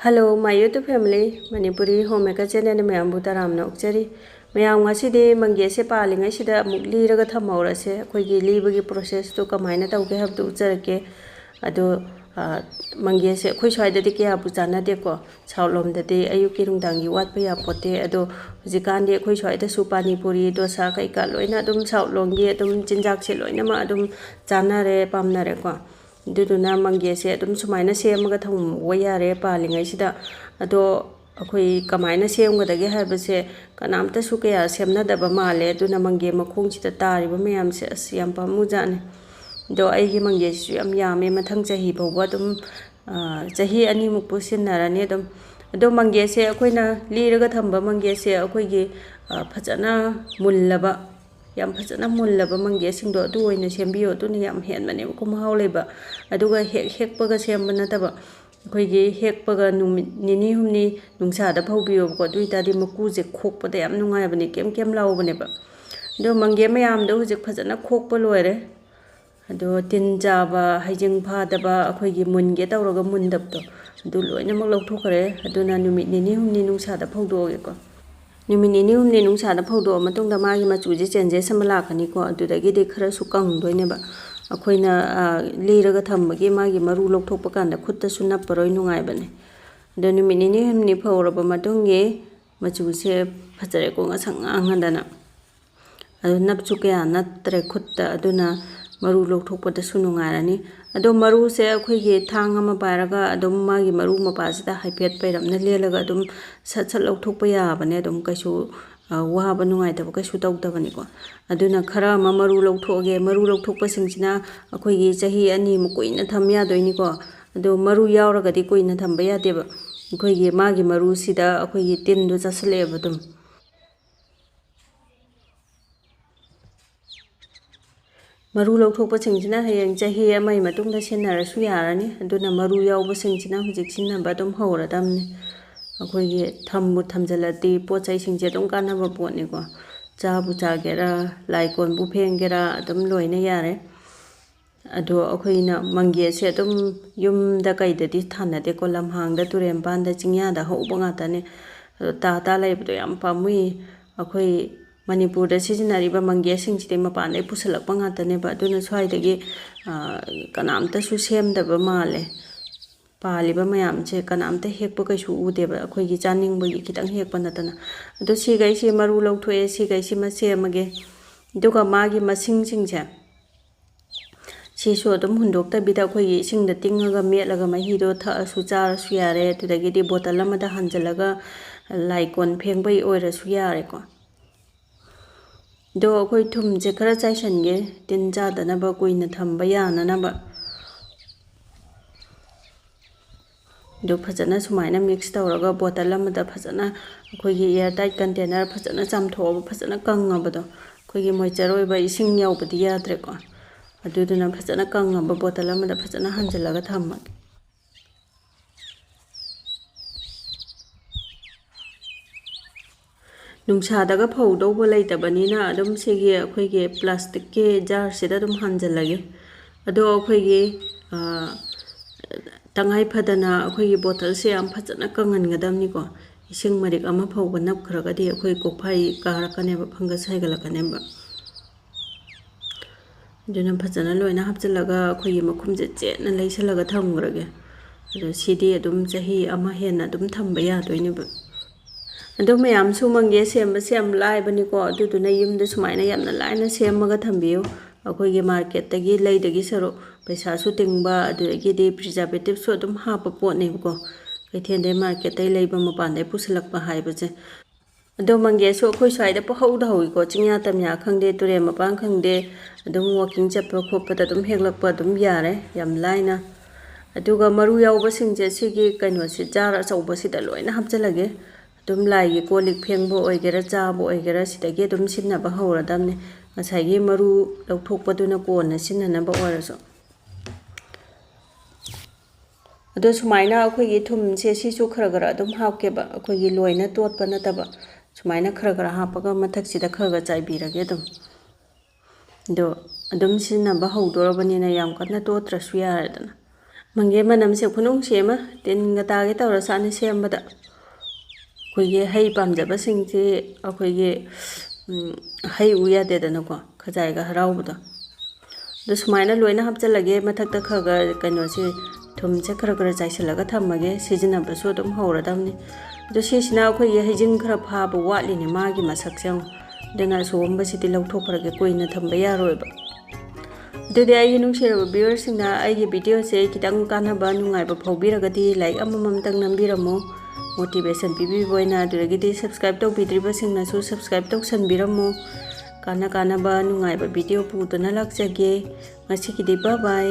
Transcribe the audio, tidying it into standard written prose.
Hello, my YouTube family. Manipuri homemaker channel में हम बुताराम न उच्चरी मैं आऊँगा सीधे मंगे से पालेंगे सीधा मुगली रगा था मौरा से कोई गिली बगी प्रोसेस तो कमाईना तो उके हम तो उच्चर के अदो मंगे से कोई शायद देखिए आप जाना देखो चावलों देते आयु की रुंदांगी वाट पे आप पोते अदो जिकान दे कोई शायद सुपानी पूरी डोसा कई का लोइना तुम चावलों गे तुम चिंजाक से लोइना मा तुम जाना रे पामना रे को दुदुना मंगे से तुम सुमाइना सेमगा थम वयारे पालिंगै सिदा अदो अखोई कमाइना सेमगदगे हाबसे कनामता सुकया सेमनादबा माले दुना मंगे मखोंग सिदा तारिबा मयाम से अस याम पामुजाने दो आइगी मंगे सु याम यामे मथंग चाही बौबा तुम चाही अनि मुपु सिननाराने दम अदो मंगे से अखोइना लिरगा थंबा मंगे से अखोइगी फजना मुल्लबा याम फजना मुल्लबा मंगे सिंगदो अदु ओइना सेमबियो तुनि याम हेनमने को महाव लेबा अदुगा हेकपगा सेमबा नतबा अखोइगी हेकपगा निनी हुमनी नुंसादा फौबियो को दुइतादि मकुजे खोकपदा याम नुंगायबने केम केम लावबनेबा दो मंगे मयामदो हुजिक फजना खोकपा लोयरे अदो तिन जाबा हाइजिंग फादबा अखोइगी मुनगे तौरगा मुंदबदो अदु लोइनमक लौथोखरे अदुना नुमित निनी हुमनी नुंसादा फौदोगेको नुमित निनी हुमनी नुंसादा फौदो मतुंगदा मागी मचुजे चेंजेस अमा लाकनिको अदुदगिदि खरसु कंगदोइनेबा अखोइना लिरगा थंबगी मागी मरु लौथोकपा कांदा खुत्तसु नप्परोइ नुंगाइबने अदो नुमित निनी हुमनी फौरबा मतुंगे मचुसे फजरेको ngasang अदु नपचु कया नत्रे खुत्ता अदुना मरु लौथोकपदसु नुंगारनी अदो मरु से अखोइगी थांग अमा पारगा अदुम मागी मरु मपासिदा हाइफेट पैरमना लेलगा अदुम सत सत लौथोकपा याबने अदुम कैसु वाबा नुंगाइतबा कैसु तौदबनिको अदुना खरा अमा मरु लौथोगे मरु लौथोकपा सिंगसिना अखोइगी चाही अनि मुकुइना थम यादोइनिको अदो मरु यावरगदि कुइना थंबा यादेबा अखोइगी मागी मरु सिदा अखोइगी तिनदो चसलेबा अदुम मरु लौथोकपसिंगसिना हयेंग चाही अमाई मतुंगदा सिन्नरसु यारनी अदुना मरु यावबसिंगसिना हुजिक सिन्नबा अदुम हौरदमने अखोइगी थमबु थमजलदि पोचाइसिंगसे अदुम कानाबा पोटनिको चाबु चागेरा लाइकोनबु फेंगेरा अदुम लोइना यारे अदो अखोइना मंगेसे अदुम युमदा कैददि थानदेको लमहांगदा तुरेंपानदा चिंयादा हौबा ngaतने ता लैबदो याम पामुई अखोइ मणिपुर सिजनरीब मंगे सिंगसिदे मपाने पुसलकपा ngaतनेबा अदुना स्वाइदगी कनामतसु सेमदबा माले पालिबा मयामसे कनामता हेकपा कैसु उदेबा अखोइगी चानिंगबगी खितंग हेकपा नतना अदो सिगैसि मरु लौथोए सिगैसि मा सेमगे दुगा मागी मसिंगसिंगसे सिसु अदुम हुंदोक्तबिदा अखोइगी इसिंगदा तिंगगा मेटलगा महीदो थासु चारसु यारे तुदगिदि बोतल अमदा हंजलगा लाइकोन फेंगबै ओइरसु यारेको दो अखोइ थुमसे खरा चाइसनगे तिन जादनबा कुइना थंबा याननबा दो फजना सुमाइना मिक्स तौरगा बोतल अमदा फजना अखोइगी एयर टाइट कंटेनर फजना चामथोबा फजना कंगबदो अखोइगी मॉइस्चर ओइबा इसिंग यावबदि याद्रेको अदुदुना फजना कंगबा बोतल अमदा फजना हंजलगा थम्मगे नुंसादगा फौदौबा लैतबनिना अदुम सिगी अखोइगी प्लास्टिक के जार सिदा अदुम हंजलगे अदो अखोइगी तंगाई फदना अखोइगी बोतल से याम फजना कंगनगदमनिको इसिंग मरिक अमा फौबा नपखरगदि अखोइ कोफाई कारकनेबा फंगस हाइगलकनेबा दुना फजना लोइना हपचलगा अखोइगी मखुमजे चेतना लैसलगा थमग्रगे अदो सिदी अदुम चाही अमा हेना अदुम थंबा यादोइनेबा अदो मयामसु मंगे सेमबसे याम लाइबनिको अदुदुना युमदा सुमाइना यामना लाइना सेमगा थंबियो अखोइगी मार्केटदगी लैदगी सरो पैसासु तिंगबा अदुदगिदि प्रिजर्वेटिवसु अदुम हापा पोटनेबको कैथेंदे मार्केटदै लैबा मपानदै पुसलकपा हाइबसे अदो मंगेसु अखोइ स्वाइदा पहौदा हौइको चिंया तमया खंगदे तुरे मपान खंगदे अदुम वॉकिंग चप्पा खोपदा अदुम हेगलकपा अदुम यारे याम लाइना अदुगा मरु यावबसिंगजे सिगी कैनोसि जार अचौबसिदा लोइना हपचलगे अदुम लाइगी कोलिक फेंगबो ओइगेरा चाबो ओइगेरा सिदगी अदुम सिन्नबा हौरदमने ngसाइगी मरु लौथोकपदुना कोना सिन्ननबा ओइरसो अदो सुमाइना अखोइगी थुमसे सिसु खरगरा अदुम हापकेबा अखोइगी लोइना तोटपा नतबा सुमाइना खरगरा हापगा मथक्सिदा खरगा चाइबिरगे अदुम सिन्नबा हौदोरबनिना याम कन्ना तोत्रसु यारदना ꯃꯪꯒꯦ ꯃꯅꯝꯁꯦ ꯈꯨꯅꯨꯡꯁꯤ ꯑꯃ ꯇꯤꯟꯒ ꯇꯥꯒꯦ ꯇꯧꯔꯁꯥꯅꯤ ꯁꯦꯝꯕꯗ ꯑꯩꯈꯣꯏꯒꯤ ꯍꯩ ꯄꯥꯝꯖꯕꯁꯤꯡꯁꯤ ꯑꯩꯈꯣꯏꯒꯤ ꯍꯩ ꯎ ꯌꯥꯗꯦꯗꯅꯀꯣ ꯈꯖꯥꯏꯒ ꯍꯔꯥꯎꯕꯗꯣ ꯑꯗꯨ ꯁꯨꯃꯥꯏꯅ ꯂꯣꯏꯅ ꯍꯥꯞꯆꯤꯜꯂꯒꯦ ꯃꯊꯛꯇ ꯈꯔ ꯀꯩꯅꯣꯁꯤ ꯊꯨꯝꯁꯦ ꯈꯔ ꯆꯥꯏꯁꯤꯜꯂꯒ ꯊꯝꯃꯒꯦ ꯁꯤꯖꯤꯟꯅꯕꯁꯨ ꯑꯗꯨꯝ ꯍꯧꯔꯗꯕꯅꯤ ꯑꯗꯨ ꯁꯤꯁꯤꯅ ꯑꯩꯈꯣꯏꯒꯤ ꯍꯩꯖꯤꯡ ꯈꯔ ꯐꯥꯕ ꯋꯥꯠꯂꯤꯅꯦ ꯃꯥꯒꯤ ꯃꯁꯛꯁꯦ ꯑꯃꯨꯛ ꯑꯗꯨꯅ ꯑꯁꯣꯝꯕꯁꯤꯗꯤ ꯂꯧꯊꯣꯛꯈ꯭ꯔꯒꯦ ꯀꯨꯏꯅ ꯊꯝꯕ ꯌꯥꯔꯣꯏꯕ ꯑꯗꯨꯗꯤ ꯑꯩꯒꯤ ꯅꯨꯡꯁꯤꯔꯕ ꯚ꯭ꯌꯨꯋꯔꯁꯤꯡꯅ ꯑꯩꯒꯤ ꯚꯤꯗꯤꯑꯣꯁꯦ ꯈꯤꯇꯪ ꯀꯥꯟꯅꯕ ꯅꯨꯡꯉꯥꯏꯕ ꯐꯥꯎꯕꯤꯔꯒꯗꯤ ꯂꯥꯏꯛ ꯑꯃꯃꯝꯇꯪ ꯅꯝꯕꯤꯔꯝꯃꯨ ꯃꯣꯇꯤꯚꯦꯁꯟ ꯄꯤꯕꯤꯕ ꯑꯣꯏꯅ ꯑꯗꯨꯗꯒꯤꯗꯤ ꯁꯕꯁꯀ꯭ꯔꯥꯏꯕ ꯇꯧꯕꯤꯗ꯭ꯔꯤꯕꯁꯤꯡꯅꯁꯨ ꯁꯕꯁꯀ꯭ꯔꯥꯏꯕ ꯇꯧꯁꯟꯕꯤꯔꯝꯃꯨ ꯀꯥꯟꯅꯕ ꯅꯨꯡꯉꯥꯏꯕ ꯚꯤꯗꯤꯑꯣ ꯄꯨꯗꯨꯅ ꯂꯥꯛꯆꯒꯦ ꯉꯁꯤꯒꯤꯗꯤ ꯕꯥꯏ ꯕꯥꯏ